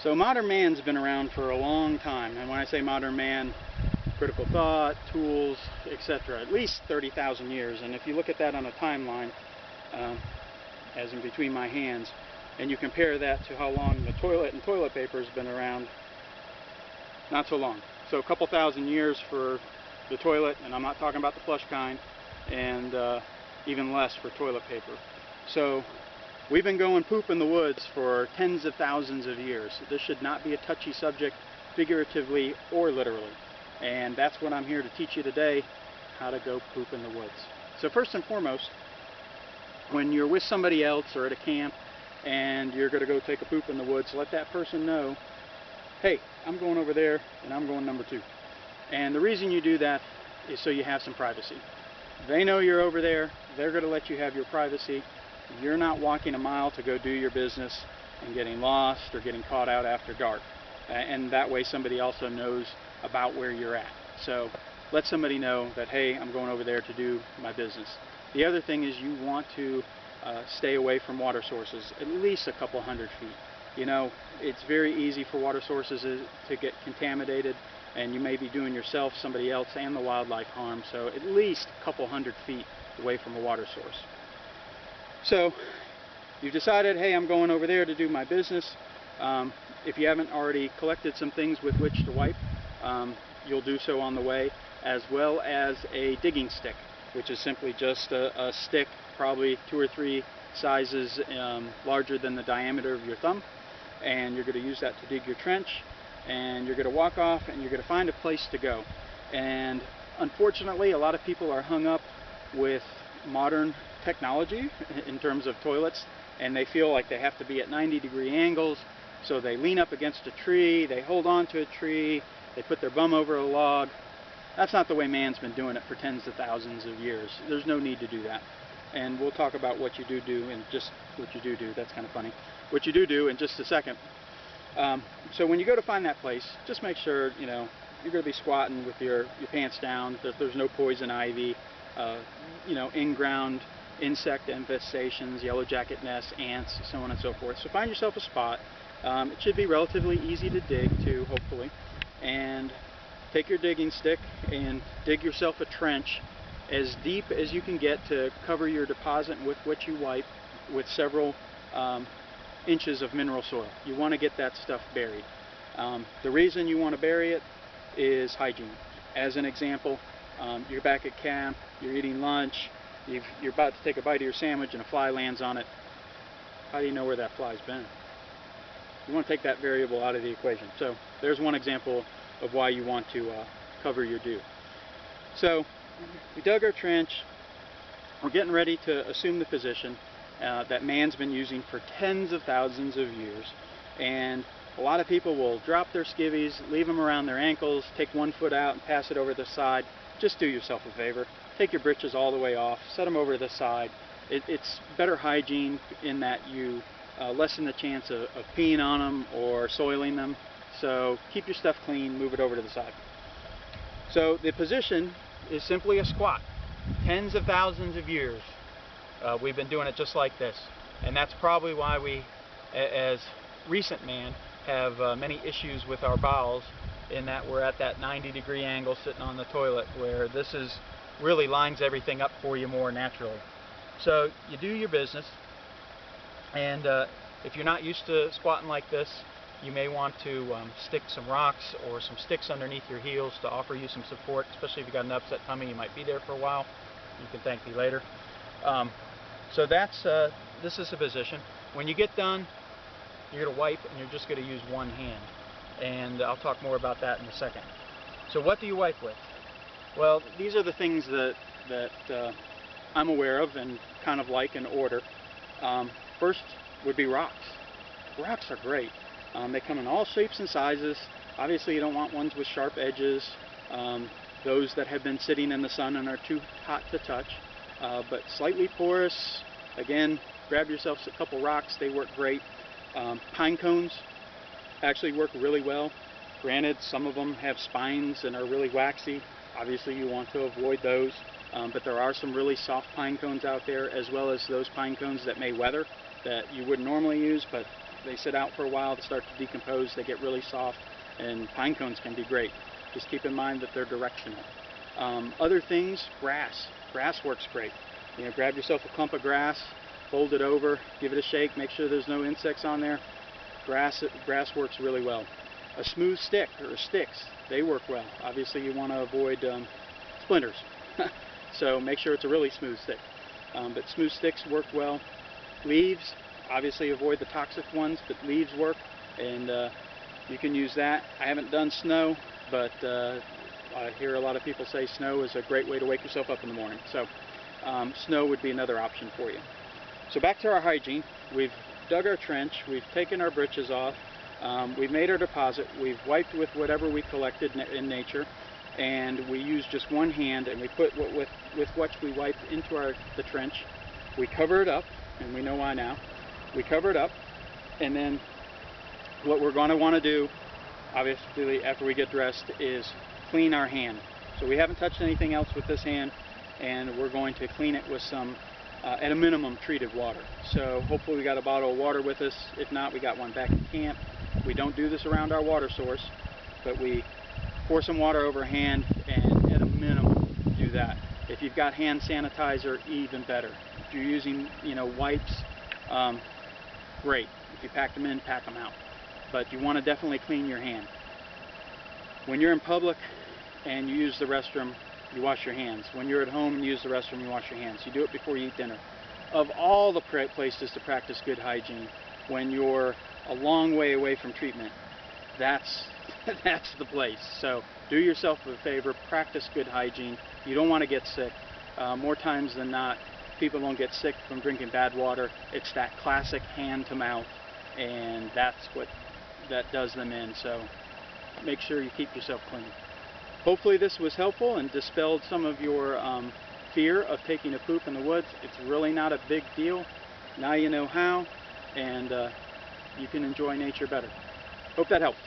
So modern man's been around for a long time, and when I say modern man, critical thought, tools, etc., at least 30,000 years. And if you look at that on a timeline, as in between my hands, and you compare that to how long the toilet and toilet paper has been around, not so long. So a couple thousand years for the toilet, and I'm not talking about the flush kind, and even less for toilet paper. So we've been going poop in the woods for tens of thousands of years. This should not be a touchy subject, figuratively or literally. And that's what I'm here to teach you today, how to go poop in the woods. So first and foremost, when you're with somebody else or at a camp and you're going to go take a poop in the woods, let that person know, hey, I'm going over there and I'm going number 2. And the reason you do that is so you have some privacy. They know you're over there, they're going to let you have your privacy. You're not walking a mile to go do your business and getting lost or getting caught out after dark. And that way somebody also knows about where you're at. So let somebody know that, hey, I'm going over there to do my business. The other thing is you want to stay away from water sources, at least a couple hundred feet. You know, it's very easy for water sources to get contaminated, and you may be doing yourself, somebody else, and the wildlife harm. So at least a couple hundred feet away from a water source. So you've decided, hey, I'm going over there to do my business. If you haven't already collected some things with which to wipe, you'll do so on the way, as well as a digging stick, which is simply just a stick, probably 2 or 3 sizes larger than the diameter of your thumb. And you're going to use that to dig your trench, and you're going to walk off and you're going to find a place to go. And unfortunately, a lot of people are hung up with modern technology in terms of toilets, and they feel like they have to be at 90-degree angles, so they lean up against a tree, they hold on to a tree, they put their bum over a log. That's not the way man's been doing it for tens of thousands of years. There's no need to do that. And we'll talk about what you do and just what you do. That's kind of funny. What you do in just a second. So when you go to find that place, just make sure, you know, you're going to be squatting with your pants down, that there's no poison ivy, you know, in-ground insect infestations, yellow jacket nests, ants, so on and so forth. So find yourself a spot. It should be relatively easy to dig to, hopefully. And take your digging stick and dig yourself a trench as deep as you can get to cover your deposit with which you wipe with several inches of mineral soil. You want to get that stuff buried. The reason you want to bury it is hygiene. As an example, you're back at camp, you're eating lunch, you're about to take a bite of your sandwich and a fly lands on it. How do you know where that fly's been? You want to take that variable out of the equation. So there's one example of why you want to cover your dew. So we dug our trench. We're getting ready to assume the position that man's been using for tens of thousands of years. And a lot of people will drop their skivvies, leave them around their ankles, take one foot out and pass it over the side. Just do yourself a favor. Take your britches all the way off, set them over to the side. It's better hygiene in that you lessen the chance of peeing on them or soiling them. So keep your stuff clean, move it over to the side. So the position is simply a squat. Tens of thousands of years we've been doing it just like this. And that's probably why we, as recent man, have many issues with our bowels, in that we're at that 90-degree angle sitting on the toilet, where this is really lines everything up for you more naturally. So you do your business, and if you're not used to squatting like this, you may want to stick some rocks or some sticks underneath your heels to offer you some support, especially if you've got an upset tummy. You might be there for a while. You can thank me later. So that's this is the position. When you get done, you're going to wipe, and you're just going to use one hand. And I'll talk more about that in a second. So what do you wipe with? Well, these are the things that I'm aware of and kind of like in order. First would be rocks. Rocks are great. They come in all shapes and sizes. Obviously you don't want ones with sharp edges, those that have been sitting in the sun and are too hot to touch, but slightly porous. Again, grab yourself a couple rocks, they work great. Pine cones actually work really well. Granted, some of them have spines and are really waxy. Obviously you want to avoid those, but there are some really soft pine cones out there, as well as those pine cones that may weather, that you wouldn't normally use, but They sit out for a while, they start to decompose, they get really soft, and pine cones can be great. Just keep in mind that they're directional. Other things, grass. Grass works great. You know, grab yourself a clump of grass, fold it over, give it a shake, make sure there's no insects on there. Grass works really well. A smooth stick or sticks, they work well. Obviously you want to avoid splinters. So make sure it's a really smooth stick. But smooth sticks work well. Leaves, obviously avoid the toxic ones, but leaves work, and you can use that. I haven't done snow, but I hear a lot of people say snow is a great way to wake yourself up in the morning. So snow would be another option for you. So back to our hygiene. We've dug our trench, we've taken our britches off, we've made our deposit, we've wiped with whatever we collected in nature, and we use just one hand, and we put with what we wiped into the trench. We cover it up, and we know why now. We cover it up, and then what we're going to want to do, obviously after we get dressed, is clean our hand. So we haven't touched anything else with this hand, and we're going to clean it with some, at a minimum, treated water. So hopefully we got a bottle of water with us. If not, we got one back in camp. We don't do this around our water source, but we pour some water over a hand, and at a minimum do that. If you've got hand sanitizer, even better. If you're using, wipes, great. If you pack them in, pack them out. But you want to definitely clean your hand. When you're in public and you use the restroom, you wash your hands. When you're at home and you use the restroom, you wash your hands. You do it before you eat dinner. Of all the places to practice good hygiene, when you're a long way away from treatment, that's the place. So do yourself a favor, practice good hygiene. You don't want to get sick. More times than not, people don't get sick from drinking bad water. It's that classic hand to mouth, and that's what that does them in. So make sure you keep yourself clean. Hopefully this was helpful and dispelled some of your fear of taking a poop in the woods. It's really not a big deal. Now you know how, and you can enjoy nature better. Hope that helped.